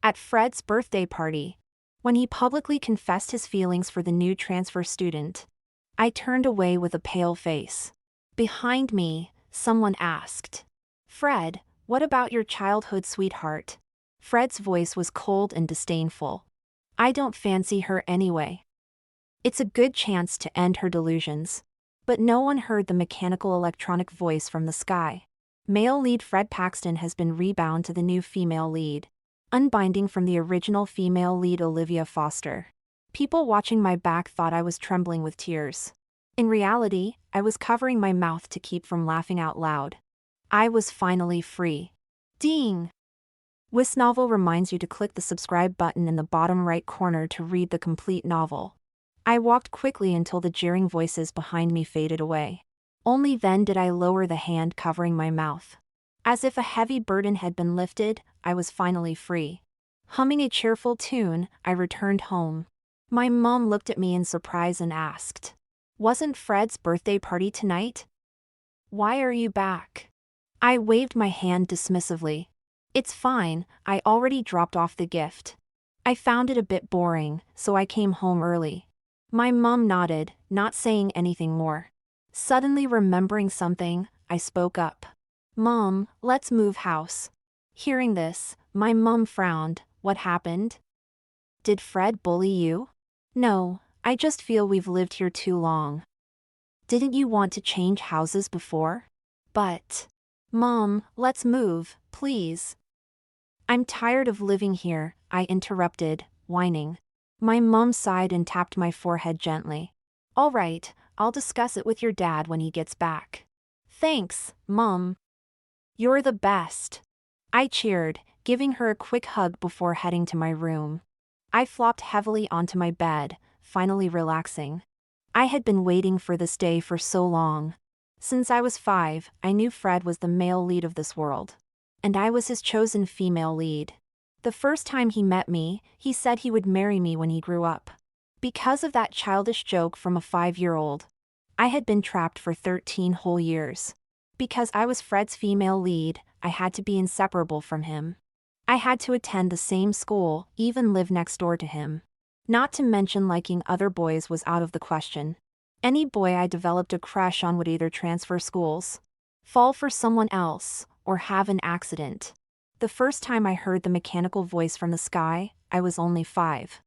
At Fred's birthday party, when he publicly confessed his feelings for the new transfer student, I turned away with a pale face. Behind me, someone asked, "Fred, what about your childhood sweetheart?" Fred's voice was cold and disdainful. "I don't fancy her anyway." It's a good chance to end her delusions. But no one heard the mechanical electronic voice from the sky. Male lead Fred Paxton has been rebound to the new female lead, unbinding from the original female lead Olivia Foster. People watching my back thought I was trembling with tears. In reality, I was covering my mouth to keep from laughing out loud. I was finally free. Ding! This novel reminds you to click the subscribe button in the bottom right corner to read the complete novel. I walked quickly until the jeering voices behind me faded away. Only then did I lower the hand covering my mouth. As if a heavy burden had been lifted, I was finally free. Humming a cheerful tune, I returned home. My mom looked at me in surprise and asked, "Wasn't Fred's birthday party tonight? Why are you back?" I waved my hand dismissively. "It's fine, I already dropped off the gift. I found it a bit boring, so I came home early." My mom nodded, not saying anything more. Suddenly remembering something, I spoke up. "Mom, let's move house." Hearing this, my mom frowned. "What happened? Did Fred bully you?" "No, I just feel we've lived here too long." "Didn't you want to change houses before?" "But..." "Mom, let's move, please." "I'm tired of living here," I interrupted, whining. My mom sighed and tapped my forehead gently. "All right, I'll discuss it with your dad when he gets back." "Thanks, Mom. You're the best." I cheered, giving her a quick hug before heading to my room. I flopped heavily onto my bed, finally relaxing. I had been waiting for this day for so long. Since I was 5, I knew Fred was the male lead of this world. And I was his chosen female lead. The first time he met me, he said he would marry me when he grew up. Because of that childish joke from a 5-year-old. I had been trapped for 13 whole years. Because I was Fred's female lead, I had to be inseparable from him. I had to attend the same school, even live next door to him. Not to mention liking other boys was out of the question. Any boy I developed a crush on would either transfer schools, fall for someone else, or have an accident. The first time I heard the mechanical voice from the sky, I was only 5.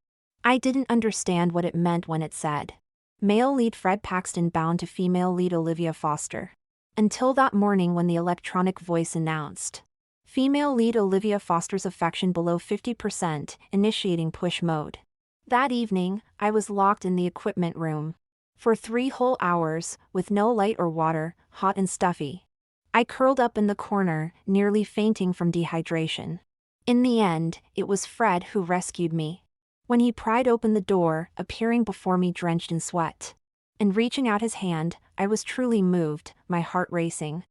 I didn't understand what it meant when it said, "Male lead Fred Paxton bound to female lead Olivia Foster." Until that morning when the electronic voice announced, "Female lead Olivia Foster's affection below 50%, initiating push mode." That evening, I was locked in the equipment room. For 3 whole hours, with no light or water, hot and stuffy. I curled up in the corner, nearly fainting from dehydration. In the end, it was Fred who rescued me. When he pried open the door, appearing before me drenched in sweat, and reaching out his hand, I was truly moved, my heart racing.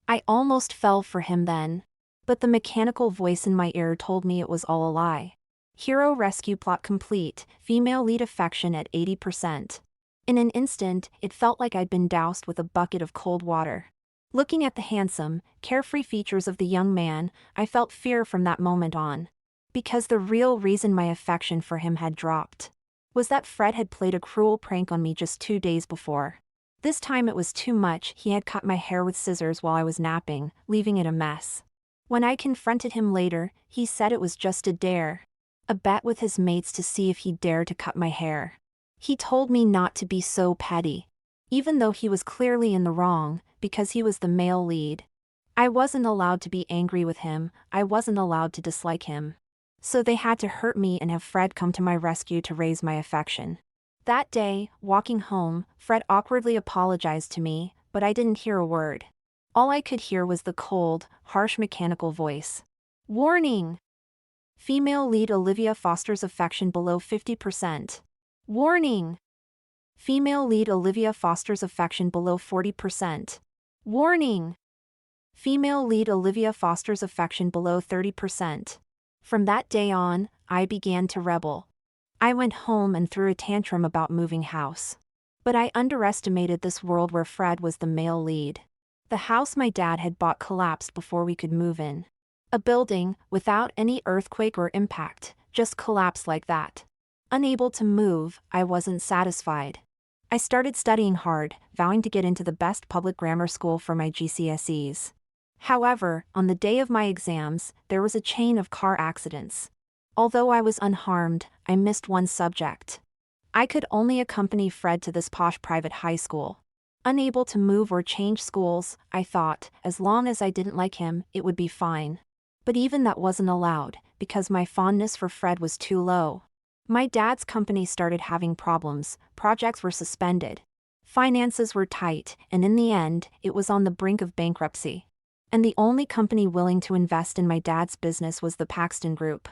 I almost fell for him then. But the mechanical voice in my ear told me it was all a lie. Hero rescue plot complete, female lead affection at 80%. In an instant, it felt like I'd been doused with a bucket of cold water. Looking at the handsome, carefree features of the young man, I felt fear from that moment on. Because the real reason my affection for him had dropped was that Fred had played a cruel prank on me just 2 days before. This time it was too much. He had cut my hair with scissors while I was napping, leaving it a mess. When I confronted him later, he said it was just a dare. A bet with his mates to see if he'd dare to cut my hair. He told me not to be so petty. Even though he was clearly in the wrong, because he was the male lead. I wasn't allowed to be angry with him, I wasn't allowed to dislike him. So they had to hurt me and have Fred come to my rescue to raise my affection. That day, walking home, Fred awkwardly apologized to me, but I didn't hear a word. All I could hear was the cold, harsh mechanical voice. "Warning! Female lead Olivia Foster's affection below 50%. Warning! Female lead Olivia Foster's affection below 40%. Warning! Female lead Olivia Foster's affection below 30%. From that day on, I began to rebel. I went home and threw a tantrum about moving house. But I underestimated this world where Fred was the male lead. The house my dad had bought collapsed before we could move in. A building, without any earthquake or impact, just collapsed like that. Unable to move, I wasn't satisfied. I started studying hard, vowing to get into the best public grammar school for my GCSEs. However, on the day of my exams, there was a chain of car accidents. Although I was unharmed, I missed one subject. I could only accompany Fred to this posh private high school. Unable to move or change schools, I thought, as long as I didn't like him, it would be fine. But even that wasn't allowed, because my fondness for Fred was too low. My dad's company started having problems, projects were suspended. Finances were tight, and in the end, it was on the brink of bankruptcy. And the only company willing to invest in my dad's business was the Paxton Group.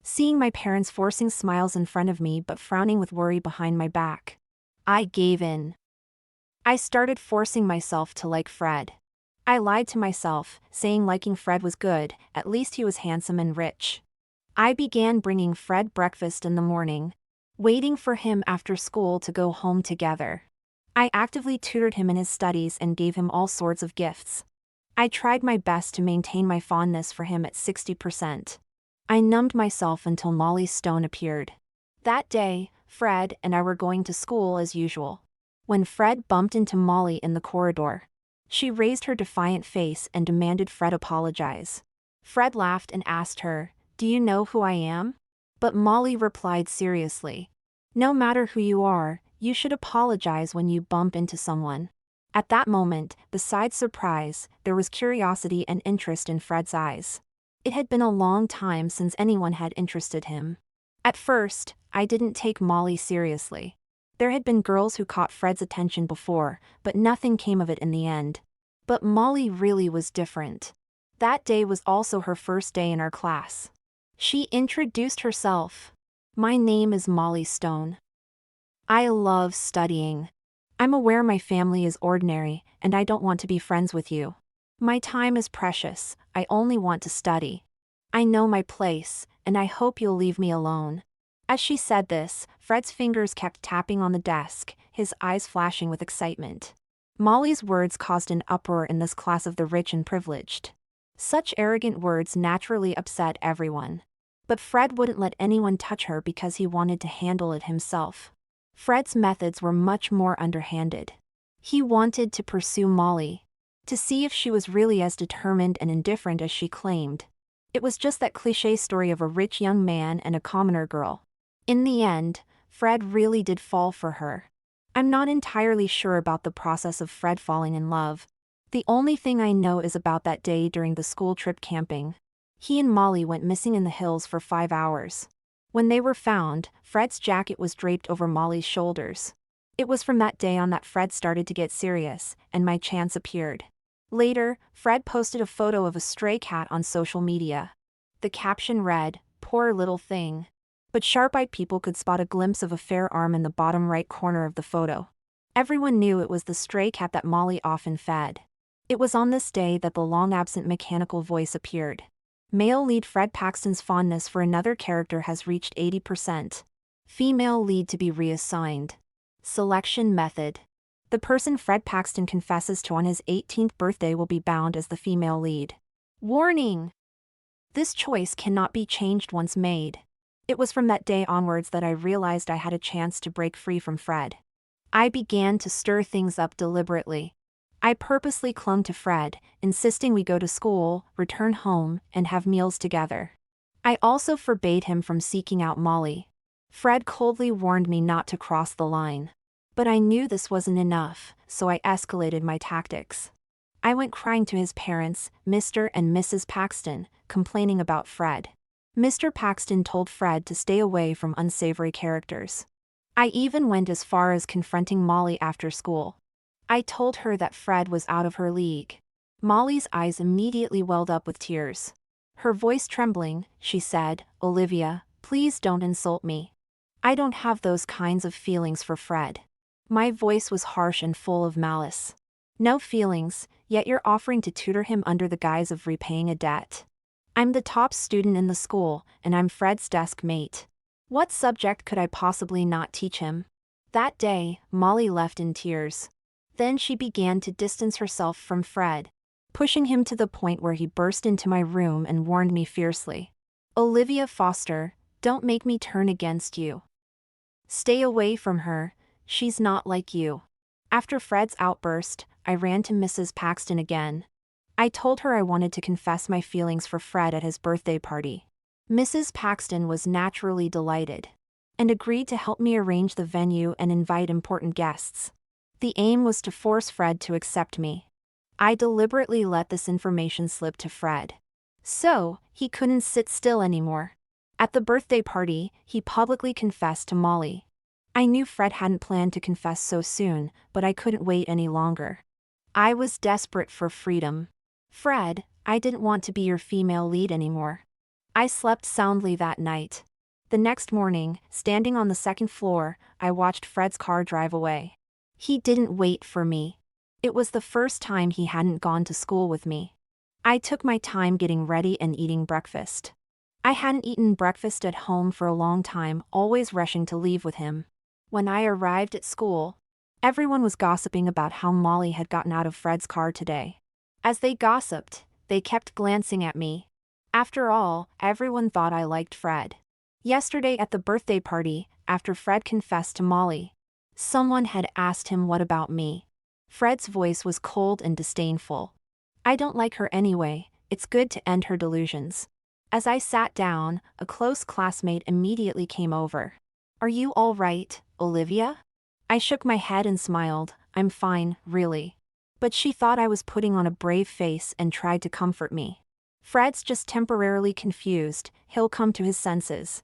Seeing my parents forcing smiles in front of me but frowning with worry behind my back, I gave in. I started forcing myself to like Fred. I lied to myself, saying liking Fred was good, at least he was handsome and rich. I began bringing Fred breakfast in the morning, waiting for him after school to go home together. I actively tutored him in his studies and gave him all sorts of gifts. I tried my best to maintain my fondness for him at 60%. I numbed myself until Molly Stone appeared. That day, Fred and I were going to school as usual. When Fred bumped into Molly in the corridor, she raised her defiant face and demanded Fred apologize. Fred laughed and asked her, "Do you know who I am?" But Molly replied seriously, "No matter who you are, you should apologize when you bump into someone." At that moment, besides surprise, there was curiosity and interest in Fred's eyes. It had been a long time since anyone had interested him. At first, I didn't take Molly seriously. There had been girls who caught Fred's attention before, but nothing came of it in the end. But Molly really was different. That day was also her first day in our class. She introduced herself. "My name is Molly Stone. I love studying. I'm aware my family is ordinary, and I don't want to be friends with you. My time is precious, I only want to study. I know my place, and I hope you'll leave me alone." As she said this, Fred's fingers kept tapping on the desk, his eyes flashing with excitement. Molly's words caused an uproar in this class of the rich and privileged. Such arrogant words naturally upset everyone. But Fred wouldn't let anyone touch her because he wanted to handle it himself. Fred's methods were much more underhanded. He wanted to pursue Molly, to see if she was really as determined and indifferent as she claimed. It was just that cliché story of a rich young man and a commoner girl. In the end, Fred really did fall for her. I'm not entirely sure about the process of Fred falling in love. The only thing I know is about that day during the school trip camping. He and Molly went missing in the hills for 5 hours. When they were found, Fred's jacket was draped over Molly's shoulders. It was from that day on that Fred started to get serious, and my chance appeared. Later, Fred posted a photo of a stray cat on social media. The caption read, "Poor little thing." But sharp-eyed people could spot a glimpse of a fair arm in the bottom right corner of the photo. Everyone knew it was the stray cat that Molly often fed. It was on this day that the long-absent mechanical voice appeared. Male lead Fred Paxton's fondness for another character has reached 80%. Female lead to be reassigned. Selection method. The person Fred Paxton confesses to on his 18th birthday will be bound as the female lead. Warning! This choice cannot be changed once made. It was from that day onwards that I realized I had a chance to break free from Fred. I began to stir things up deliberately. I purposely clung to Fred, insisting we go to school, return home, and have meals together. I also forbade him from seeking out Molly. Fred coldly warned me not to cross the line. But I knew this wasn't enough, so I escalated my tactics. I went crying to his parents, Mr. and Mrs. Paxton, complaining about Fred. Mr. Paxton told Fred to stay away from unsavory characters. I even went as far as confronting Molly after school. I told her that Fred was out of her league. Molly's eyes immediately welled up with tears. Her voice trembling, she said, "Olivia, please don't insult me. I don't have those kinds of feelings for Fred." My voice was harsh and full of malice. "No feelings, yet you're offering to tutor him under the guise of repaying a debt. I'm the top student in the school, and I'm Fred's desk mate. What subject could I possibly not teach him?" That day, Molly left in tears. Then she began to distance herself from Fred. pushing him to the point where he burst into my room and warned me fiercely. "Olivia Foster, don't make me turn against you. Stay away from her, she's not like you." After Fred's outburst, I ran to Mrs. Paxton again. I told her I wanted to confess my feelings for Fred at his birthday party. Mrs. Paxton was naturally delighted and agreed to help me arrange the venue and invite important guests. The aim was to force Fred to accept me. I deliberately let this information slip to Fred, so he couldn't sit still anymore. At the birthday party, he publicly confessed to Molly. I knew Fred hadn't planned to confess so soon, but I couldn't wait any longer. I was desperate for freedom. "Fred, I didn't want to be your female lead anymore." I slept soundly that night. The next morning, standing on the second floor, I watched Fred's car drive away. He didn't wait for me. It was the first time he hadn't gone to school with me. I took my time getting ready and eating breakfast. I hadn't eaten breakfast at home for a long time, always rushing to leave with him. When I arrived at school, everyone was gossiping about how Molly had gotten out of Fred's car today. As they gossiped, they kept glancing at me. After all, everyone thought I liked Fred. Yesterday at the birthday party, after Fred confessed to Molly, someone had asked him what about me. Fred's voice was cold and disdainful. "I don't like her anyway, it's good to end her delusions." As I sat down, a close classmate immediately came over. "Are you all right, Olivia?" I shook my head and smiled. "I'm fine, really." But she thought I was putting on a brave face and tried to comfort me. "Fred's just temporarily confused, he'll come to his senses.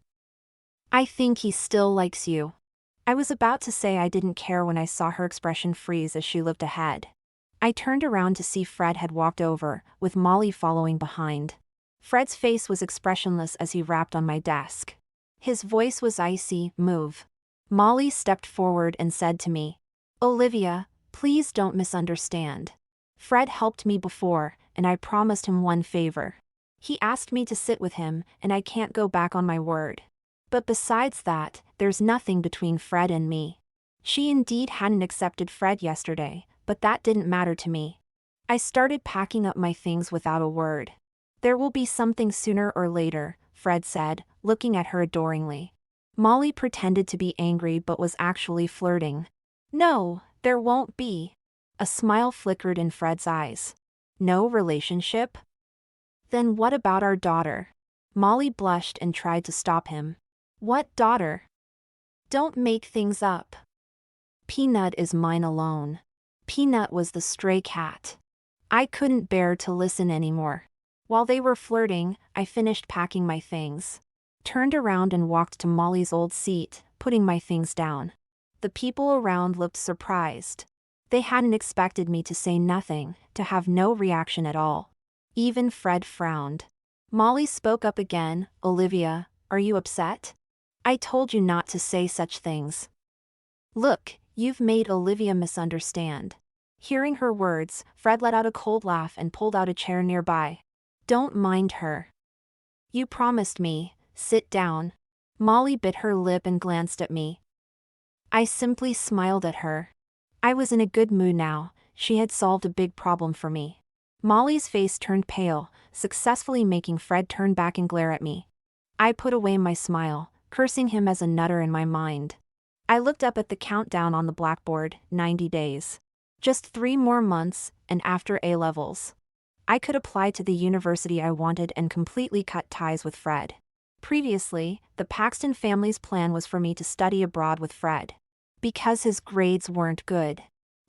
I think he still likes you." I was about to say I didn't care when I saw her expression freeze as she looked ahead. I turned around to see Fred had walked over, with Molly following behind. Fred's face was expressionless as he rapped on my desk. His voice was icy. "Move." Molly stepped forward and said to me, "Olivia, please don't misunderstand. Fred helped me before, and I promised him one favor. He asked me to sit with him, and I can't go back on my word. But besides that, there's nothing between Fred and me." She indeed hadn't accepted Fred yesterday, but that didn't matter to me. I started packing up my things without a word. "There will be something sooner or later," Fred said, looking at her adoringly. Molly pretended to be angry but was actually flirting. "No, there won't be." A smile flickered in Fred's eyes. "No relationship? Then what about our daughter?" Molly blushed and tried to stop him. "What daughter? Don't make things up. Peanut is mine alone." Peanut was the stray cat. I couldn't bear to listen anymore. While they were flirting, I finished packing my things, turned around and walked to Molly's old seat, putting my things down. The people around looked surprised. They hadn't expected me to say nothing, to have no reaction at all. Even Fred frowned. Molly spoke up again. "Olivia, are you upset? I told you not to say such things. Look, you've made Olivia misunderstand." Hearing her words, Fred let out a cold laugh and pulled out a chair nearby. "Don't mind her. You promised me, sit down." Molly bit her lip and glanced at me. I simply smiled at her. I was in a good mood now, she had solved a big problem for me. Molly's face turned pale, successfully making Fred turn back and glare at me. I put away my smile, cursing him as a nutter in my mind. I looked up at the countdown on the blackboard, 90 days. Just 3 more months, and after A-levels, I could apply to the university I wanted and completely cut ties with Fred. Previously, the Paxton family's plan was for me to study abroad with Fred. Because his grades weren't good,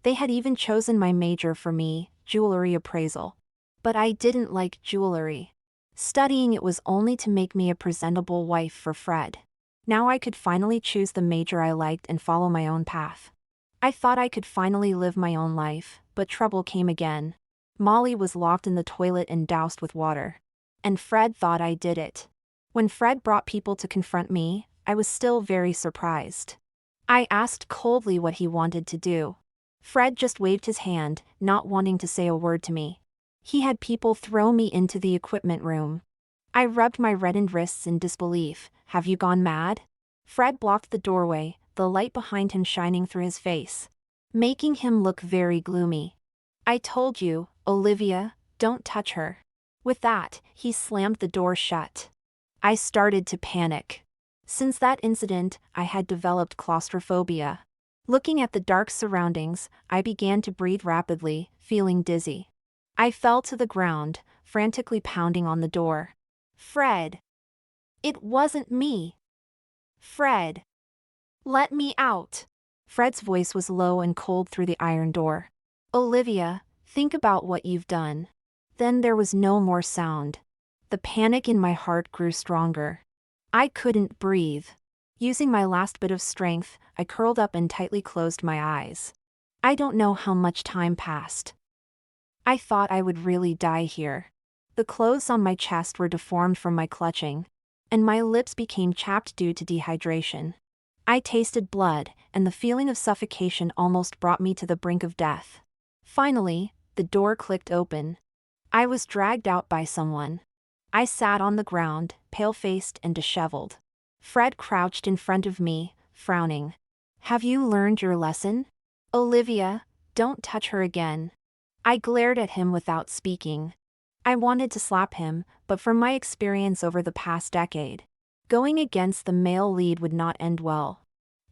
they had even chosen my major for me, jewelry appraisal. But I didn't like jewelry. Studying it was only to make me a presentable wife for Fred. Now I could finally choose the major I liked and follow my own path. I thought I could finally live my own life, but trouble came again. Molly was locked in the toilet and doused with water. And Fred thought I did it. When Fred brought people to confront me, I was still very surprised. I asked coldly what he wanted to do. Fred just waved his hand, not wanting to say a word to me. He had people throw me into the equipment room. I rubbed my reddened wrists in disbelief. "Have you gone mad?" Fred blocked the doorway, the light behind him shining through his face, making him look very gloomy. "I told you, Olivia, don't touch her. With that, he slammed the door shut. I started to panic. Since that incident, I had developed claustrophobia. Looking at the dark surroundings, I began to breathe rapidly, feeling dizzy. I fell to the ground, frantically pounding on the door. Fred! It wasn't me! Fred! Let me out! Fred's voice was low and cold through the iron door. Olivia, think about what you've done. Then there was no more sound. The panic in my heart grew stronger. I couldn't breathe. Using my last bit of strength, I curled up and tightly closed my eyes. I don't know how much time passed. I thought I would really die here. The clothes on my chest were deformed from my clutching, and my lips became chapped due to dehydration. I tasted blood, and the feeling of suffocation almost brought me to the brink of death. Finally, the door clicked open. I was dragged out by someone. I sat on the ground, pale-faced and disheveled. Fred crouched in front of me, frowning. Have you learned your lesson? Olivia, don't touch her again. I glared at him without speaking. I wanted to slap him, but from my experience over the past decade, going against the male lead would not end well.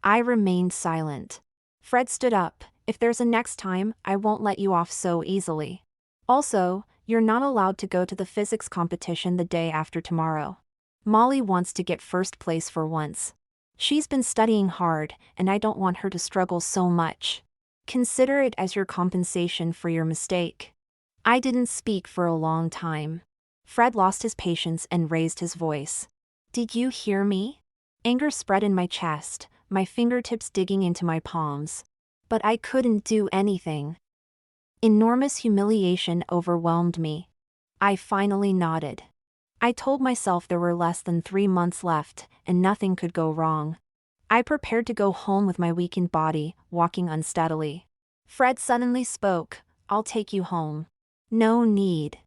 I remained silent. Fred stood up. If there's a next time, I won't let you off so easily. Also, you're not allowed to go to the physics competition the day after tomorrow. Molly wants to get first place for once. She's been studying hard, and I don't want her to struggle so much. Consider it as your compensation for your mistake. I didn't speak for a long time. Fred lost his patience and raised his voice. Did you hear me? Anger spread in my chest, my fingertips digging into my palms. But I couldn't do anything. Enormous humiliation overwhelmed me. I finally nodded. I told myself there were less than 3 months left, and nothing could go wrong. I prepared to go home with my weakened body, walking unsteadily. Fred suddenly spoke, I'll take you home. No need.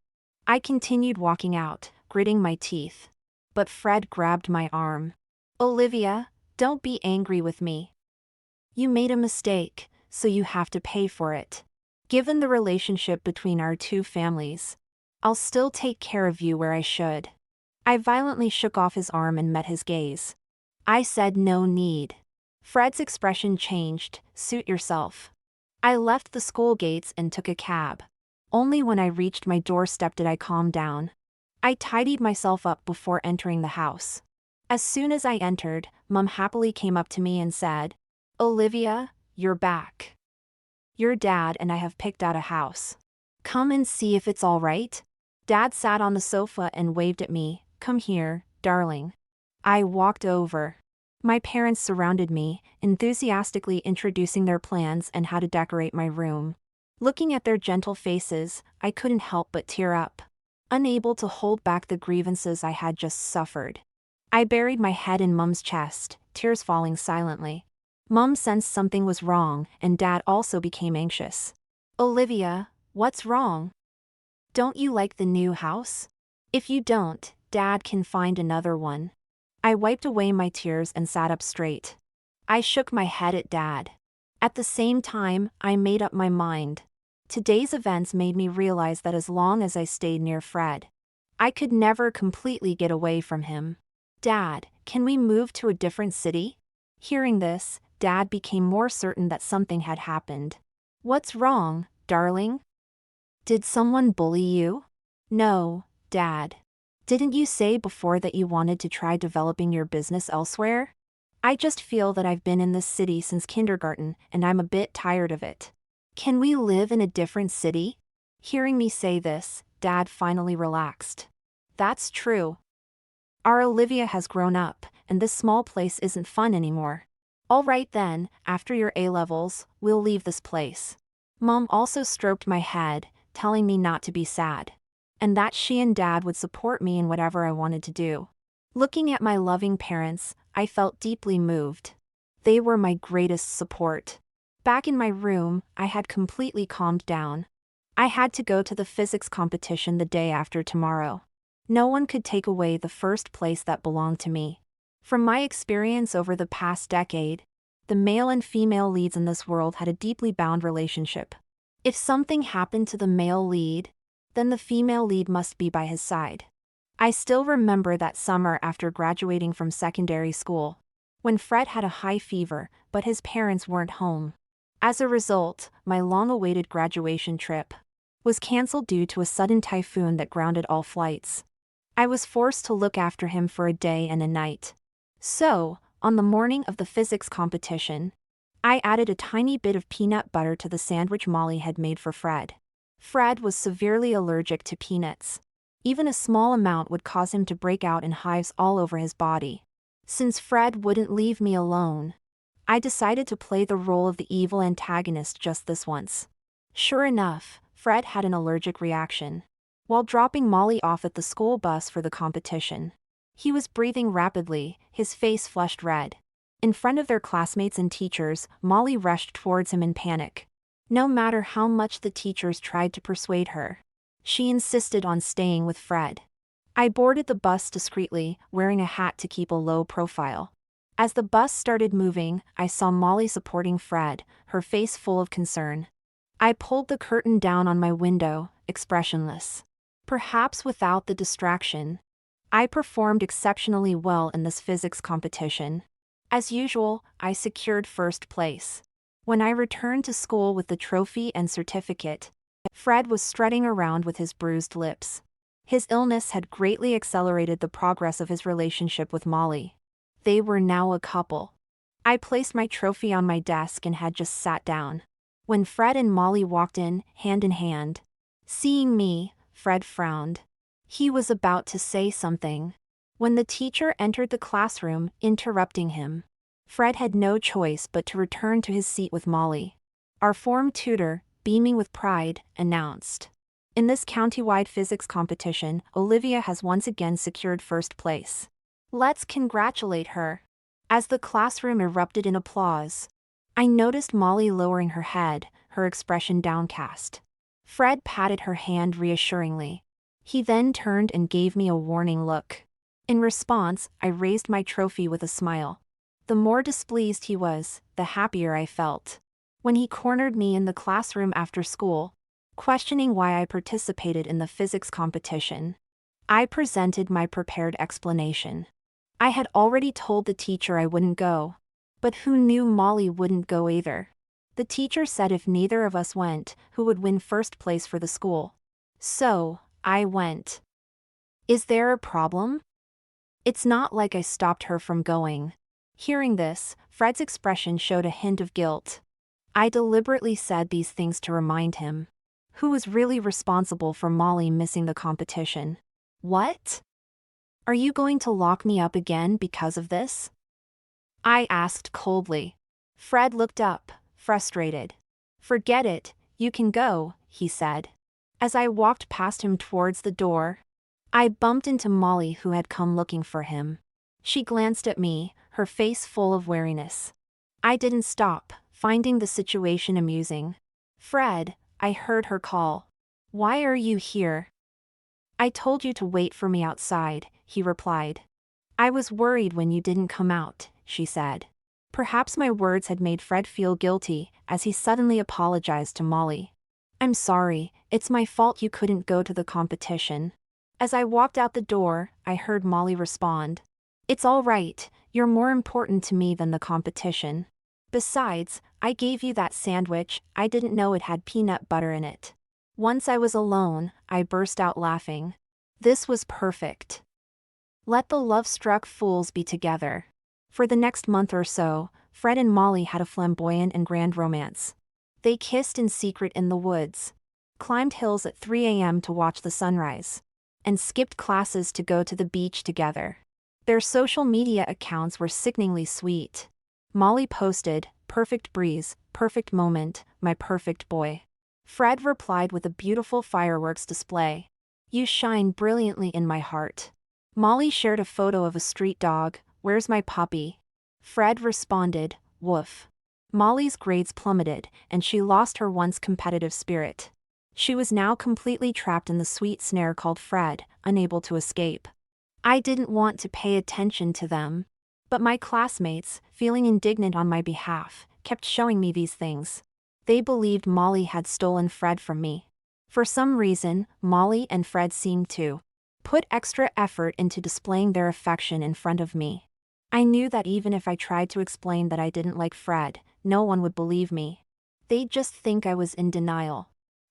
I continued walking out, gritting my teeth. But Fred grabbed my arm. Olivia, don't be angry with me. You made a mistake, so you have to pay for it. Given the relationship between our two families, I'll still take care of you where I should. I violently shook off his arm and met his gaze. I said no need. Fred's expression changed, suit yourself. I left the school gates and took a cab. Only when I reached my doorstep did I calm down. I tidied myself up before entering the house. As soon as I entered, Mum happily came up to me and said, Olivia, you're back. Your dad and I have picked out a house. Come and see if it's all right. Dad sat on the sofa and waved at me, come here, darling. I walked over. My parents surrounded me, enthusiastically introducing their plans and how to decorate my room. Looking at their gentle faces, I couldn't help but tear up. Unable to hold back the grievances I had just suffered. I buried my head in Mum's chest, tears falling silently. Mum sensed something was wrong, and Dad also became anxious. Olivia, what's wrong? Don't you like the new house? If you don't, Dad can find another one. I wiped away my tears and sat up straight. I shook my head at Dad. At the same time, I made up my mind. Today's events made me realize that as long as I stayed near Fred, I could never completely get away from him. Dad, can we move to a different city? Hearing this, Dad became more certain that something had happened. What's wrong, darling? Did someone bully you? No, Dad. Didn't you say before that you wanted to try developing your business elsewhere? I just feel that I've been in this city since kindergarten and I'm a bit tired of it. Can we live in a different city? Hearing me say this, Dad finally relaxed. That's true. Our Olivia has grown up, and this small place isn't fun anymore. All right then, after your A-levels, we'll leave this place. Mom also stroked my head, telling me not to be sad, and that she and Dad would support me in whatever I wanted to do. Looking at my loving parents, I felt deeply moved. They were my greatest support. Back in my room, I had completely calmed down. I had to go to the physics competition the day after tomorrow. No one could take away the first place that belonged to me. From my experience over the past decade, the male and female leads in this world had a deeply bound relationship. If something happened to the male lead, Then the female lead must be by his side. I still remember that summer after graduating from secondary school, when Fred had a high fever, but his parents weren't home. As a result, my long-awaited graduation trip was canceled due to a sudden typhoon that grounded all flights. I was forced to look after him for a day and a night. So, on the morning of the physics competition, I added a tiny bit of peanut butter to the sandwich Molly had made for Fred. Fred was severely allergic to peanuts. Even a small amount would cause him to break out in hives all over his body. Since Fred wouldn't leave me alone, I decided to play the role of the evil antagonist just this once. Sure enough, Fred had an allergic reaction. While dropping Molly off at the school bus for the competition, he was breathing rapidly, his face flushed red. In front of their classmates and teachers, Molly rushed towards him in panic. No matter how much the teachers tried to persuade her, she insisted on staying with Fred. I boarded the bus discreetly, wearing a hat to keep a low profile. As the bus started moving, I saw Molly supporting Fred, her face full of concern. I pulled the curtain down on my window, expressionless. Perhaps without the distraction, I performed exceptionally well in this physics competition. As usual, I secured first place. When I returned to school with the trophy and certificate, Fred was strutting around with his bruised lips. His illness had greatly accelerated the progress of his relationship with Molly. They were now a couple. I placed my trophy on my desk and had just sat down when Fred and Molly walked in, hand in hand. Seeing me, Fred frowned. He was about to say something when the teacher entered the classroom, interrupting him. Fred had no choice but to return to his seat with Molly. Our form tutor, beaming with pride, announced, "In this county-wide physics competition, Olivia has once again secured first place. Let's congratulate her." As the classroom erupted in applause, I noticed Molly lowering her head, her expression downcast. Fred patted her hand reassuringly. He then turned and gave me a warning look. In response, I raised my trophy with a smile. The more displeased he was, the happier I felt. When he cornered me in the classroom after school, questioning why I participated in the physics competition, I presented my prepared explanation. I had already told the teacher I wouldn't go, but who knew Molly wouldn't go either? The teacher said if neither of us went, who would win first place for the school? So, I went. Is there a problem? It's not like I stopped her from going. Hearing this, Fred's expression showed a hint of guilt. I deliberately said these things to remind him. Who was really responsible for Molly missing the competition? What? Are you going to lock me up again because of this? I asked coldly. Fred looked up, frustrated. Forget it, you can go, he said. As I walked past him towards the door, I bumped into Molly, who had come looking for him. She glanced at me, her face full of wariness. I didn't stop, finding the situation amusing. Fred, I heard her call. Why are you here? I told you to wait for me outside, he replied. I was worried when you didn't come out, she said. Perhaps my words had made Fred feel guilty, as he suddenly apologized to Molly. I'm sorry, it's my fault you couldn't go to the competition. As I walked out the door, I heard Molly respond. It's all right, you're more important to me than the competition. Besides, I gave you that sandwich, I didn't know it had peanut butter in it. Once I was alone, I burst out laughing. This was perfect. Let the love-struck fools be together. For the next month or so, Fred and Molly had a flamboyant and grand romance. They kissed in secret in the woods, climbed hills at 3 a.m. to watch the sunrise, and skipped classes to go to the beach together. Their social media accounts were sickeningly sweet. Molly posted, "Perfect breeze, perfect moment, my perfect boy." Fred replied with a beautiful fireworks display. "You shine brilliantly in my heart." Molly shared a photo of a street dog, "Where's my puppy?" Fred responded, "Woof." Molly's grades plummeted, and she lost her once competitive spirit. She was now completely trapped in the sweet snare called Fred, unable to escape. I didn't want to pay attention to them, but my classmates, feeling indignant on my behalf, kept showing me these things. They believed Molly had stolen Fred from me. For some reason, Molly and Fred seemed to put extra effort into displaying their affection in front of me. I knew that even if I tried to explain that I didn't like Fred, no one would believe me. They'd just think I was in denial.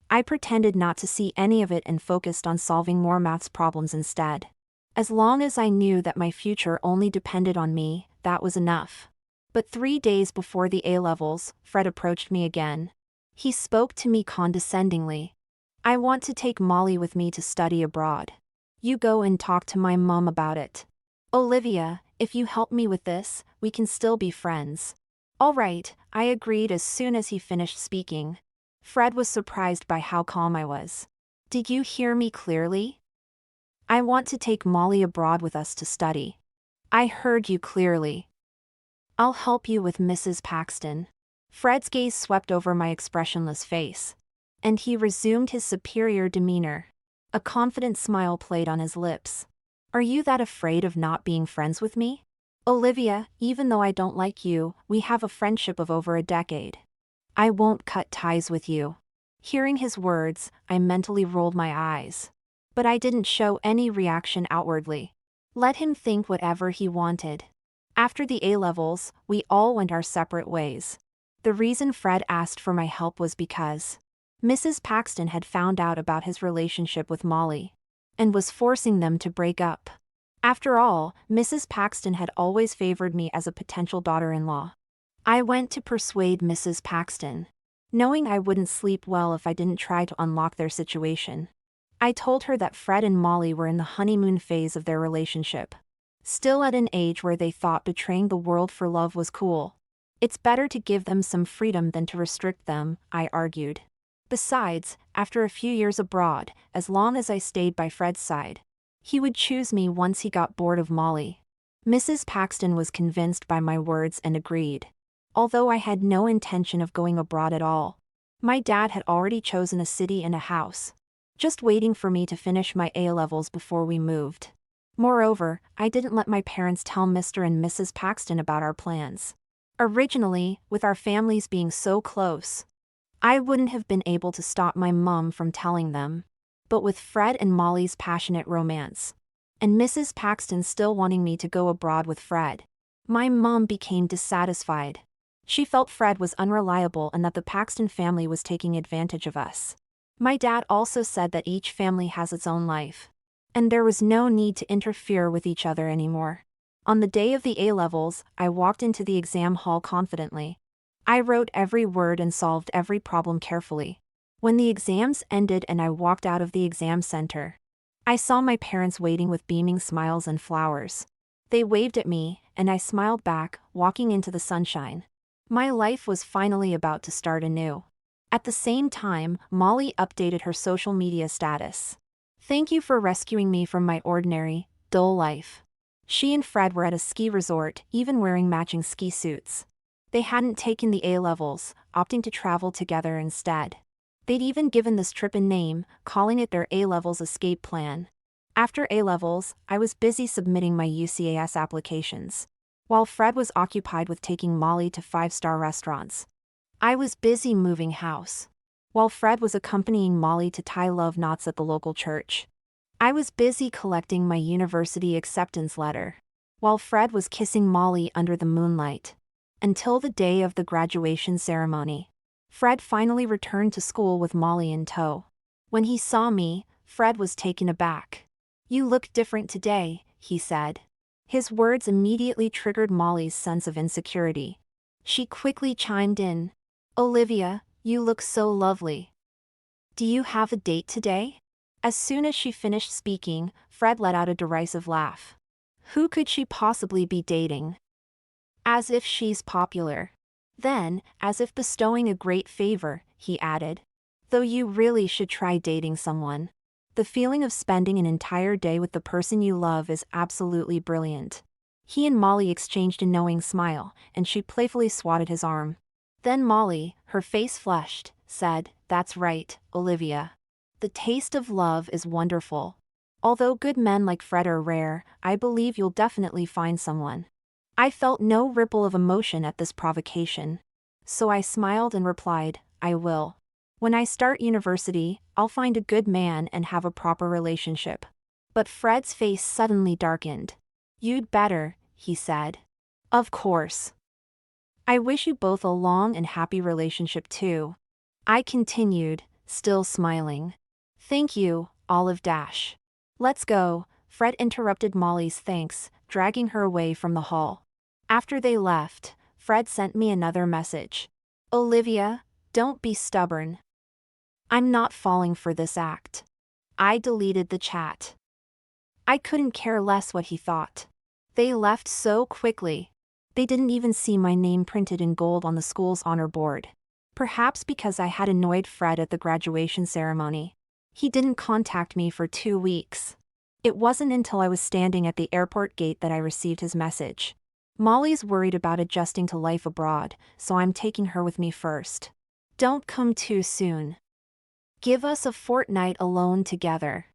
I pretended not to see any of it and focused on solving more maths problems instead. As long as I knew that my future only depended on me, that was enough. But 3 days before the A-levels, Fred approached me again. He spoke to me condescendingly. "I want to take Molly with me to study abroad. You go and talk to my mom about it. Olivia, if you help me with this, we can still be friends." "All right," I agreed as soon as he finished speaking. Fred was surprised by how calm I was. "Did you hear me clearly? I want to take Molly abroad with us to study." "I heard you clearly. I'll help you with Mrs. Paxton." Fred's gaze swept over my expressionless face. And he resumed his superior demeanor. A confident smile played on his lips. "Are you that afraid of not being friends with me? Olivia, even though I don't like you, we have a friendship of over a decade. I won't cut ties with you." Hearing his words, I mentally rolled my eyes. But I didn't show any reaction outwardly. Let him think whatever he wanted. After the A-levels, we all went our separate ways. The reason Fred asked for my help was because Mrs. Paxton had found out about his relationship with Molly and was forcing them to break up. After all, Mrs. Paxton had always favored me as a potential daughter-in-law. I went to persuade Mrs. Paxton, knowing I wouldn't sleep well if I didn't try to unlock their situation. I told her that Fred and Molly were in the honeymoon phase of their relationship, still at an age where they thought betraying the world for love was cool. It's better to give them some freedom than to restrict them, I argued. Besides, after a few years abroad, as long as I stayed by Fred's side, he would choose me once he got bored of Molly. Mrs. Paxton was convinced by my words and agreed, although I had no intention of going abroad at all. My dad had already chosen a city and a house, just waiting for me to finish my A-levels before we moved. Moreover, I didn't let my parents tell Mr. and Mrs. Paxton about our plans. Originally, with our families being so close, I wouldn't have been able to stop my mom from telling them. But with Fred and Molly's passionate romance, and Mrs. Paxton still wanting me to go abroad with Fred, my mom became dissatisfied. She felt Fred was unreliable and that the Paxton family was taking advantage of us. My dad also said that each family has its own life, and there was no need to interfere with each other anymore. On the day of the A-levels, I walked into the exam hall confidently. I wrote every word and solved every problem carefully. When the exams ended and I walked out of the exam center, I saw my parents waiting with beaming smiles and flowers. They waved at me, and I smiled back, walking into the sunshine. My life was finally about to start anew. At the same time, Molly updated her social media status. "Thank you for rescuing me from my ordinary, dull life." She and Fred were at a ski resort, even wearing matching ski suits. They hadn't taken the A-levels, opting to travel together instead. They'd even given this trip a name, calling it their A-levels escape plan. After A-levels, I was busy submitting my UCAS applications, while Fred was occupied with taking Molly to 5-star restaurants. I was busy moving house, while Fred was accompanying Molly to tie love knots at the local church. I was busy collecting my university acceptance letter, while Fred was kissing Molly under the moonlight. Until the day of the graduation ceremony. Fred finally returned to school with Molly in tow. When he saw me, Fred was taken aback. "You look different today," he said. His words immediately triggered Molly's sense of insecurity. She quickly chimed in, "Olivia, you look so lovely. Do you have a date today?" As soon as she finished speaking, Fred let out a derisive laugh. "Who could she possibly be dating? As if she's popular." Then, as if bestowing a great favor, he added, "Though you really should try dating someone. The feeling of spending an entire day with the person you love is absolutely brilliant." He and Molly exchanged a knowing smile, and she playfully swatted his arm. Then Molly, her face flushed, said, "That's right, Olivia. The taste of love is wonderful. Although good men like Fred are rare, I believe you'll definitely find someone." I felt no ripple of emotion at this provocation, so I smiled and replied, "I will." When I start university, I'll find a good man and have a proper relationship. But Fred's face suddenly darkened. You'd better, he said. Of course. I wish you both a long and happy relationship too. I continued, still smiling. Thank you, Olive Dash. Let's go, Fred interrupted Molly's thanks, dragging her away from the hall. After they left, Fred sent me another message. Olivia, don't be stubborn. I'm not falling for this act. I deleted the chat. I couldn't care less what he thought. They left so quickly. They didn't even see my name printed in gold on the school's honor board. Perhaps because I had annoyed Fred at the graduation ceremony. He didn't contact me for 2 weeks. It wasn't until I was standing at the airport gate that I received his message. Molly's worried about adjusting to life abroad, so I'm taking her with me first. Don't come too soon. Give us a fortnight alone together.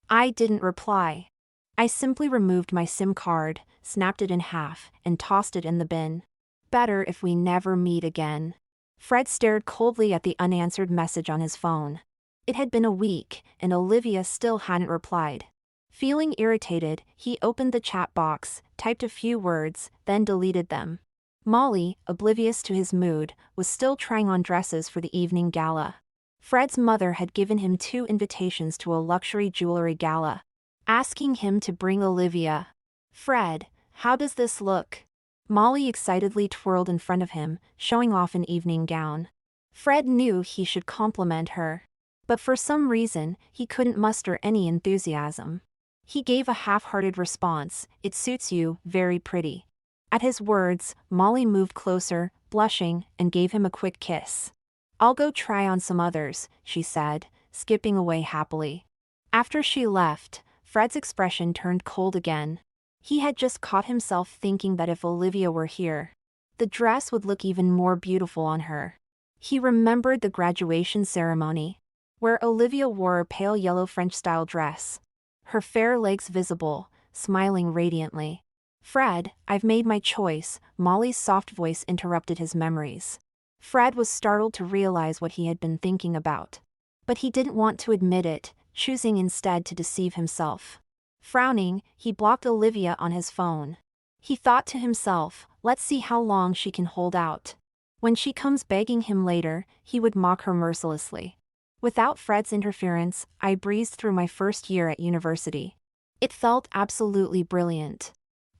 I didn't reply. I simply removed my SIM card, snapped it in half, and tossed it in the bin. Better if we never meet again. Fred stared coldly at the unanswered message on his phone. It had been a week, and Olivia still hadn't replied. Feeling irritated, he opened the chat box, typed a few words, then deleted them. Molly, oblivious to his mood, was still trying on dresses for the evening gala. Fred's mother had given him 2 invitations to a luxury jewelry gala, asking him to bring Olivia. Fred, how does this look? Molly excitedly twirled in front of him, showing off an evening gown. Fred knew he should compliment her. But for some reason, he couldn't muster any enthusiasm. He gave a half-hearted response, "It suits you, very pretty." At his words, Molly moved closer, blushing, and gave him a quick kiss. I'll go try on some others, she said, skipping away happily. After she left, Fred's expression turned cold again. He had just caught himself thinking that if Olivia were here, the dress would look even more beautiful on her. He remembered the graduation ceremony, where Olivia wore a pale yellow French-style dress, her fair legs visible, smiling radiantly. Fred, I've made my choice, Molly's soft voice interrupted his memories. Fred was startled to realize what he had been thinking about. But he didn't want to admit it, choosing instead to deceive himself. Frowning, he blocked Olivia on his phone. He thought to himself, let's see how long she can hold out. When she comes begging him later, he would mock her mercilessly. Without Fred's interference, I breezed through my first year at university. It felt absolutely brilliant.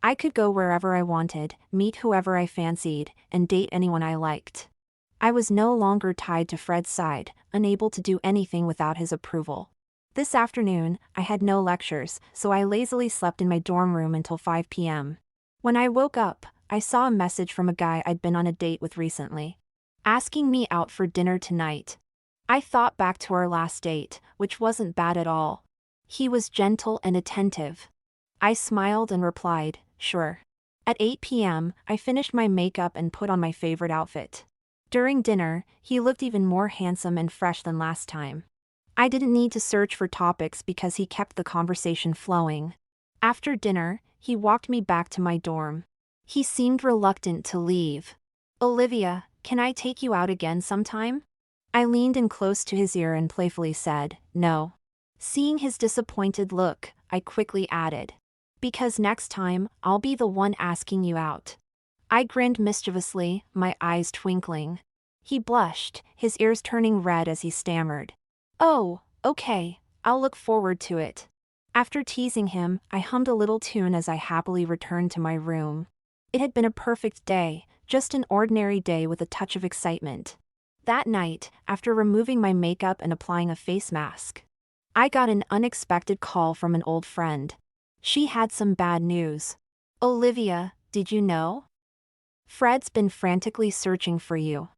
I could go wherever I wanted, meet whoever I fancied, and date anyone I liked. I was no longer tied to Fred's side, unable to do anything without his approval. This afternoon, I had no lectures, so I lazily slept in my dorm room until 5 p.m. When I woke up, I saw a message from a guy I'd been on a date with recently, asking me out for dinner tonight. I thought back to our last date, which wasn't bad at all. He was gentle and attentive. I smiled and replied, sure. At 8 p.m., I finished my makeup and put on my favorite outfit. During dinner, he looked even more handsome and fresh than last time. I didn't need to search for topics because he kept the conversation flowing. After dinner, he walked me back to my dorm. He seemed reluctant to leave. Olivia, can I take you out again sometime? I leaned in close to his ear and playfully said, no. Seeing his disappointed look, I quickly added, because next time, I'll be the one asking you out. I grinned mischievously, my eyes twinkling. He blushed, his ears turning red as he stammered. Oh, okay, I'll look forward to it. After teasing him, I hummed a little tune as I happily returned to my room. It had been a perfect day, just an ordinary day with a touch of excitement. That night, after removing my makeup and applying a face mask, I got an unexpected call from an old friend. She had some bad news. Olivia, did you know? Fred's been frantically searching for you.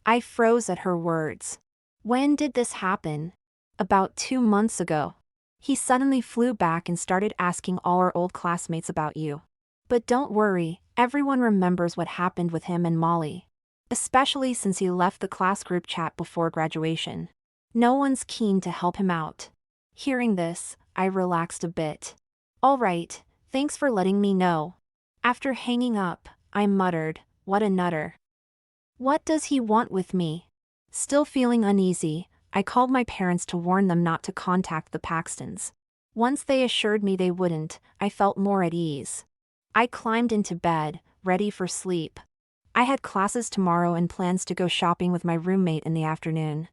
I froze at her words. When did this happen? About 2 months ago. He suddenly flew back and started asking all our old classmates about you. But don't worry, everyone remembers what happened with him and Molly. Especially since he left the class group chat before graduation. No one's keen to help him out. Hearing this, I relaxed a bit. All right, thanks for letting me know. After hanging up, I muttered, what a nutter. What does he want with me? Still feeling uneasy, I called my parents to warn them not to contact the Paxtons. Once they assured me they wouldn't, I felt more at ease. I climbed into bed, ready for sleep. I had classes tomorrow and plans to go shopping with my roommate in the afternoon.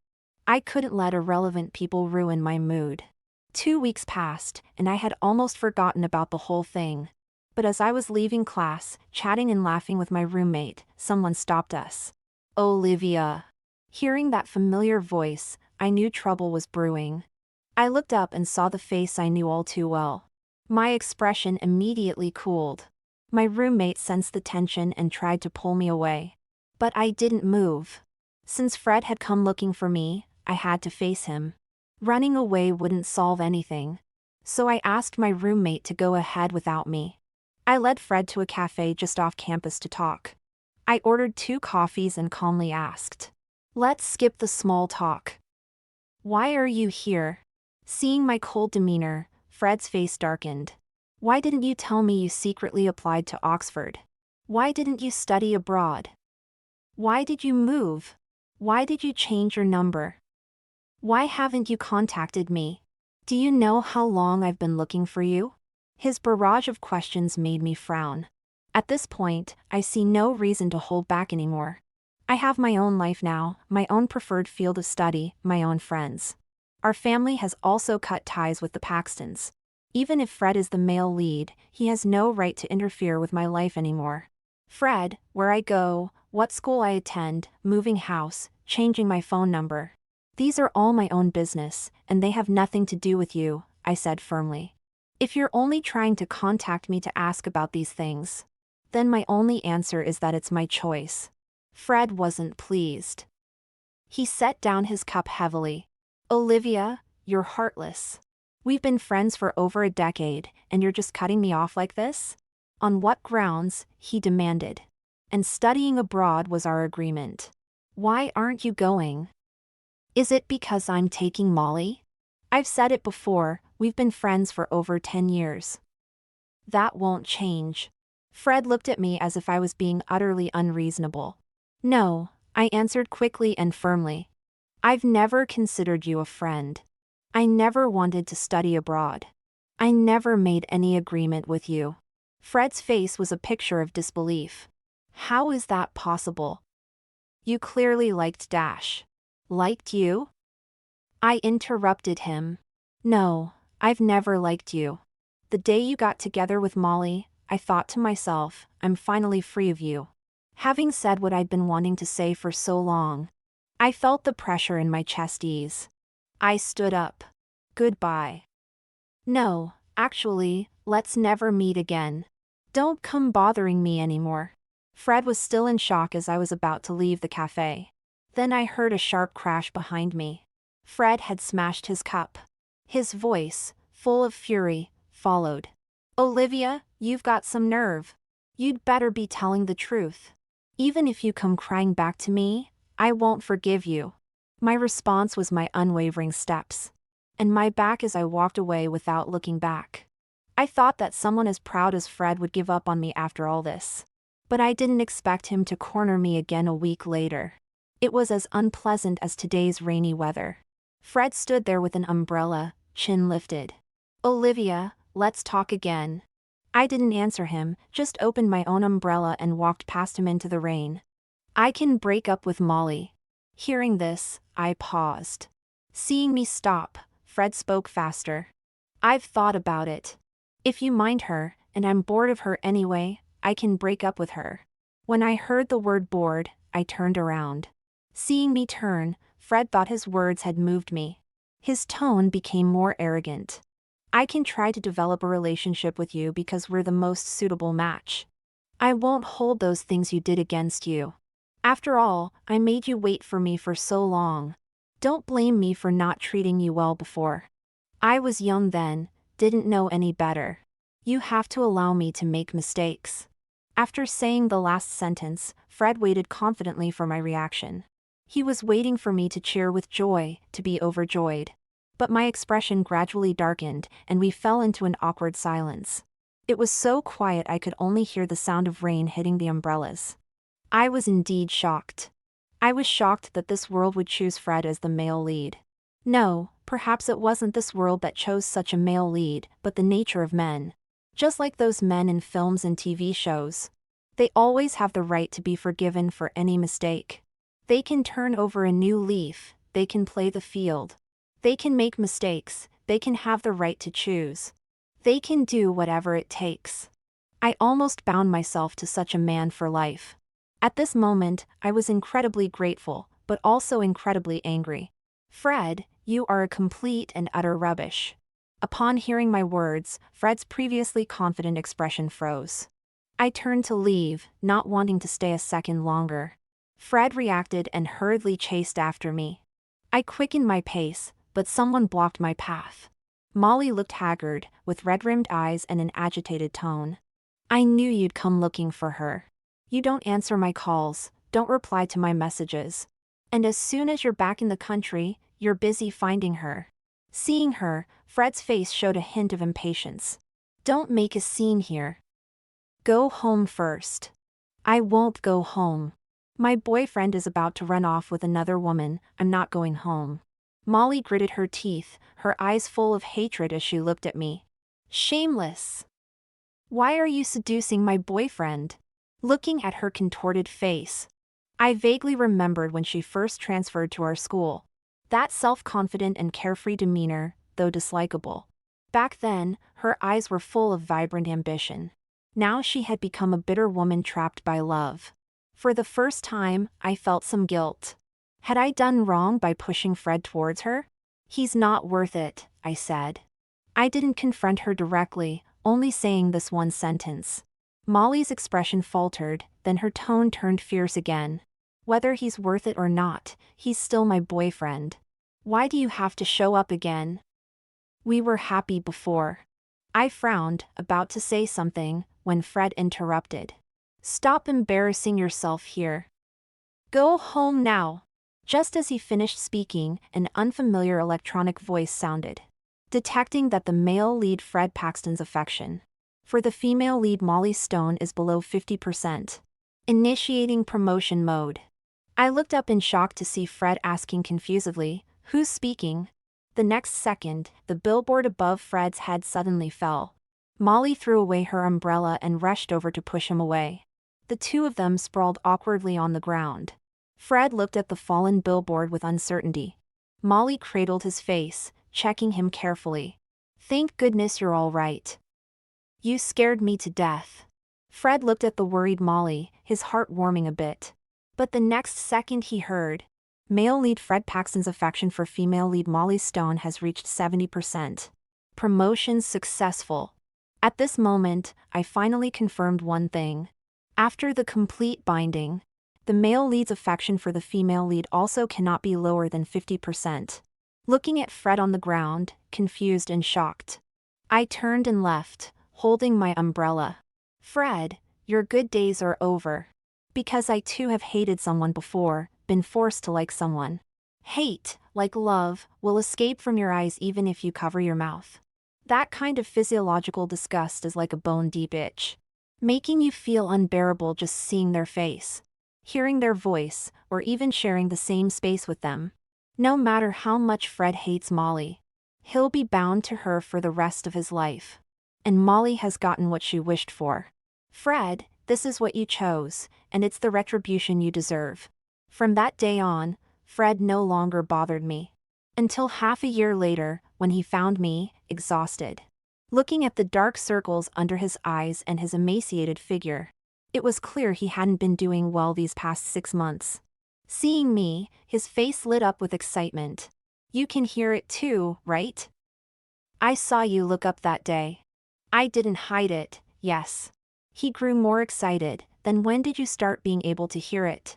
I couldn't let irrelevant people ruin my mood. 2 weeks passed, and I had almost forgotten about the whole thing. But as I was leaving class, chatting and laughing with my roommate, someone stopped us. Olivia. Hearing that familiar voice, I knew trouble was brewing. I looked up and saw the face I knew all too well. My expression immediately cooled. My roommate sensed the tension and tried to pull me away. But I didn't move. Since Fred had come looking for me, I had to face him. Running away wouldn't solve anything. So I asked my roommate to go ahead without me. I led Fred to a cafe just off campus to talk. I ordered 2 coffees and calmly asked, "Let's skip the small talk. Why are you here?" Seeing my cold demeanor, Fred's face darkened. "Why didn't you tell me you secretly applied to Oxford? Why didn't you study abroad? Why did you move? Why did you change your number? Why haven't you contacted me? Do you know how long I've been looking for you?" His barrage of questions made me frown. At this point, I see no reason to hold back anymore. I have my own life now, my own preferred field of study, my own friends. Our family has also cut ties with the Paxtons. Even if Fred is the male lead, he has no right to interfere with my life anymore. Fred, where I go, what school I attend, moving house, changing my phone number. These are all my own business, and they have nothing to do with you, I said firmly. If you're only trying to contact me to ask about these things, then my only answer is that it's my choice. Fred wasn't pleased. He set down his cup heavily. "Olivia, you're heartless. We've been friends for over a decade, and you're just cutting me off like this? On what grounds?" he demanded. "And studying abroad was our agreement. Why aren't you going? Is it because I'm taking Molly? I've said it before, we've been friends for over 10 years. That won't change." Fred looked at me as if I was being utterly unreasonable. "No," I answered quickly and firmly. "I've never considered you a friend. I never wanted to study abroad. I never made any agreement with you." Fred's face was a picture of disbelief. "How is that possible? You clearly liked Dash." "Liked you?" I interrupted him. "No, I've never liked you. The day you got together with Molly, I thought to myself, I'm finally free of you." Having said what I'd been wanting to say for so long, I felt the pressure in my chest ease. I stood up. "Goodbye. No, actually, let's never meet again. Don't come bothering me anymore." Fred was still in shock as I was about to leave the cafe. Then I heard a sharp crash behind me. Fred had smashed his cup. His voice, full of fury, followed. "Olivia, you've got some nerve. You'd better be telling the truth. Even if you come crying back to me, I won't forgive you." My response was my unwavering steps, and my back as I walked away without looking back. I thought that someone as proud as Fred would give up on me after all this. But I didn't expect him to corner me again a week later. It was as unpleasant as today's rainy weather. Fred stood there with an umbrella, chin lifted. "Olivia, let's talk again." I didn't answer him, just opened my own umbrella and walked past him into the rain. "I can break up with Molly." Hearing this, I paused. Seeing me stop, Fred spoke faster. "I've thought about it. If you mind her, and I'm bored of her anyway, I can break up with her." When I heard the word bored, I turned around. Seeing me turn, Fred thought his words had moved me. His tone became more arrogant. "I can try to develop a relationship with you because we're the most suitable match. I won't hold those things you did against you. After all, I made you wait for me for so long. Don't blame me for not treating you well before. I was young then, didn't know any better. You have to allow me to make mistakes." After saying the last sentence, Fred waited confidently for my reaction. He was waiting for me to cheer with joy, to be overjoyed. But my expression gradually darkened, and we fell into an awkward silence. It was so quiet I could only hear the sound of rain hitting the umbrellas. I was indeed shocked. I was shocked that this world would choose Fred as the male lead. No, perhaps it wasn't this world that chose such a male lead, but the nature of men. Just like those men in films and TV shows. They always have the right to be forgiven for any mistake. They can turn over a new leaf, they can play the field. They can make mistakes, they can have the right to choose. They can do whatever it takes. I almost bound myself to such a man for life. At this moment, I was incredibly grateful, but also incredibly angry. Fred, you are a complete and utter rubbish. Upon hearing my words, Fred's previously confident expression froze. I turned to leave, not wanting to stay a second longer. Fred reacted and hurriedly chased after me. I quickened my pace, but someone blocked my path. Molly looked haggard, with red-rimmed eyes and an agitated tone. I knew you'd come looking for her. You don't answer my calls, don't reply to my messages. And as soon as you're back in the country, you're busy finding her. Seeing her, Fred's face showed a hint of impatience. Don't make a scene here. Go home first. I won't go home. My boyfriend is about to run off with another woman, I'm not going home. Molly gritted her teeth, her eyes full of hatred as she looked at me. Shameless. Why are you seducing my boyfriend? Looking at her contorted face. I vaguely remembered when she first transferred to our school. That self-confident and carefree demeanor, though dislikable. Back then, her eyes were full of vibrant ambition. Now she had become a bitter woman trapped by love. For the first time, I felt some guilt. Had I done wrong by pushing Fred towards her? He's not worth it, I said. I didn't confront her directly, only saying this one sentence. Molly's expression faltered, then her tone turned fierce again. Whether he's worth it or not, he's still my boyfriend. Why do you have to show up again? We were happy before. I frowned, about to say something, when Fred interrupted. Stop embarrassing yourself here. Go home now. Just as he finished speaking, an unfamiliar electronic voice sounded. Detecting that the male lead Fred Paxton's affection for the female lead Molly Stone is below 50%. Initiating promotion mode. I looked up in shock to see Fred asking confusedly, who's speaking? The next second, the billboard above Fred's head suddenly fell. Molly threw away her umbrella and rushed over to push him away. The two of them sprawled awkwardly on the ground. Fred looked at the fallen billboard with uncertainty. Molly cradled his face, checking him carefully. Thank goodness you're all right. You scared me to death. Fred looked at the worried Molly, his heart warming a bit. But the next second he heard, male lead Fred Paxton's affection for female lead Molly Stone has reached 70%. Promotion successful. At this moment, I finally confirmed one thing. After the complete binding, the male lead's affection for the female lead also cannot be lower than 50%. Looking at Fred on the ground, confused and shocked, I turned and left, holding my umbrella. Fred, your good days are over. Because I too have hated someone before, been forced to like someone. Hate, like love, will escape from your eyes even if you cover your mouth. That kind of physiological disgust is like a bone-deep itch, making you feel unbearable just seeing their face, hearing their voice, or even sharing the same space with them. No matter how much Fred hates Molly, he'll be bound to her for the rest of his life. And Molly has gotten what she wished for. Fred, this is what you chose, and it's the retribution you deserve. From that day on, Fred no longer bothered me. Until half a year later, when he found me, exhausted. Looking at the dark circles under his eyes and his emaciated figure, it was clear he hadn't been doing well these past 6 months. Seeing me, his face lit up with excitement. You can hear it too, right? I saw you look up that day. I didn't hide it, yes. He grew more excited. Then when did you start being able to hear it?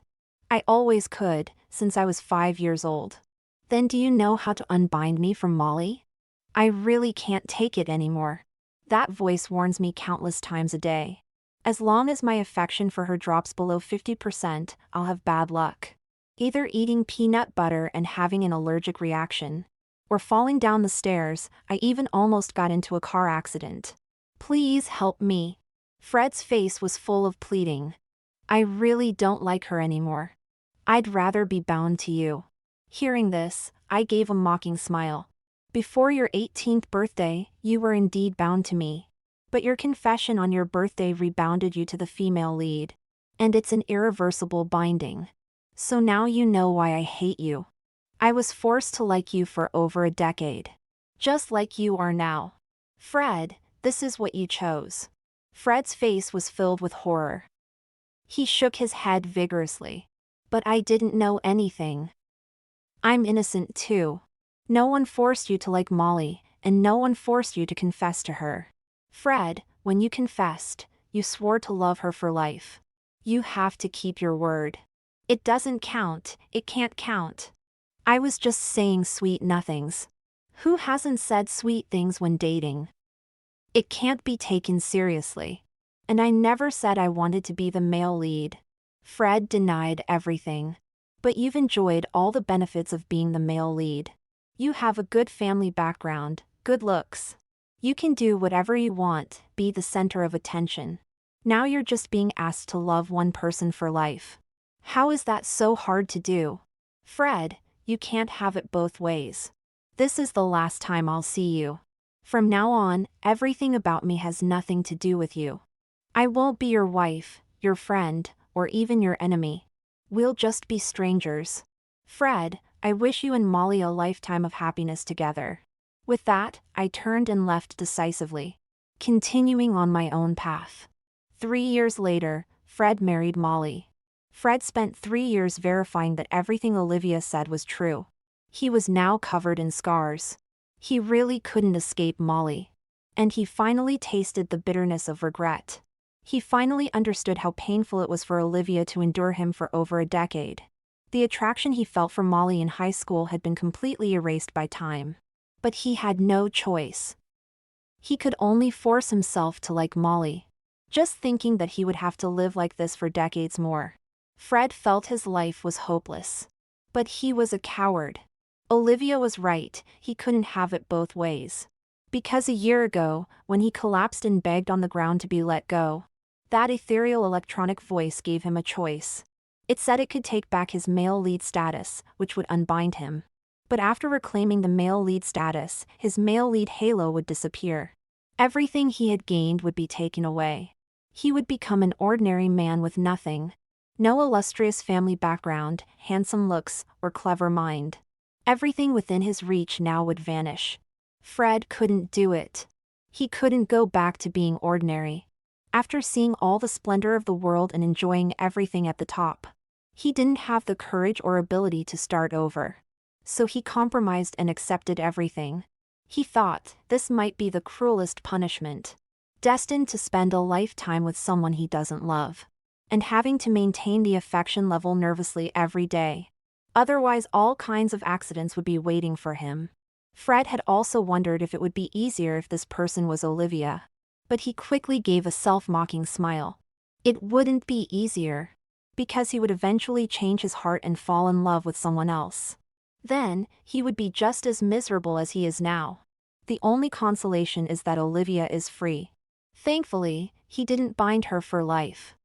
I always could, since I was 5 years old. Then do you know how to unbind me from Molly? I really can't take it anymore. That voice warns me countless times a day. As long as my affection for her drops below 50%, I'll have bad luck. Either eating peanut butter and having an allergic reaction, or falling down the stairs. I even almost got into a car accident. Please help me. Fred's face was full of pleading. I really don't like her anymore. I'd rather be bound to you. Hearing this, I gave a mocking smile. Before your 18th birthday, you were indeed bound to me. But your confession on your birthday rebounded you to the female lead. And it's an irreversible binding. So now you know why I hate you. I was forced to like you for over a decade. Just like you are now. Fred, this is what you chose. Fred's face was filled with horror. He shook his head vigorously. But I didn't know anything. I'm innocent too. No one forced you to like Molly, and no one forced you to confess to her. Fred, when you confessed, you swore to love her for life. You have to keep your word. It doesn't count, it can't count. I was just saying sweet nothings. Who hasn't said sweet things when dating? It can't be taken seriously. And I never said I wanted to be the male lead. Fred denied everything. But you've enjoyed all the benefits of being the male lead. You have a good family background, good looks. You can do whatever you want, be the center of attention. Now you're just being asked to love one person for life. How is that so hard to do? Fred, you can't have it both ways. This is the last time I'll see you. From now on, everything about me has nothing to do with you. I won't be your wife, your friend, or even your enemy. We'll just be strangers. Fred, I wish you and Molly a lifetime of happiness together. With that, I turned and left decisively, continuing on my own path. 3 years later, Fred married Molly. Fred spent 3 years verifying that everything Olivia said was true. He was now covered in scars. He really couldn't escape Molly. And he finally tasted the bitterness of regret. He finally understood how painful it was for Olivia to endure him for over a decade. The attraction he felt for Molly in high school had been completely erased by time. But he had no choice. He could only force himself to like Molly. Just thinking that he would have to live like this for decades more. Fred felt his life was hopeless. But he was a coward. Olivia was right, he couldn't have it both ways. Because a year ago, when he collapsed and begged on the ground to be let go, that ethereal electronic voice gave him a choice. It said it could take back his male lead status, which would unbind him. But after reclaiming the male lead status, his male lead halo would disappear. Everything he had gained would be taken away. He would become an ordinary man with nothing. No illustrious family background, handsome looks, or clever mind. Everything within his reach now would vanish. Fred couldn't do it. He couldn't go back to being ordinary. After seeing all the splendor of the world and enjoying everything at the top, he didn't have the courage or ability to start over. So he compromised and accepted everything. He thought this might be the cruelest punishment. Destined to spend a lifetime with someone he doesn't love. And having to maintain the affection level nervously every day. Otherwise, all kinds of accidents would be waiting for him. Fred had also wondered if it would be easier if this person was Olivia. But he quickly gave a self-mocking smile. It wouldn't be easier. Because he would eventually change his heart and fall in love with someone else. Then, he would be just as miserable as he is now. The only consolation is that Olivia is free. Thankfully, he didn't bind her for life.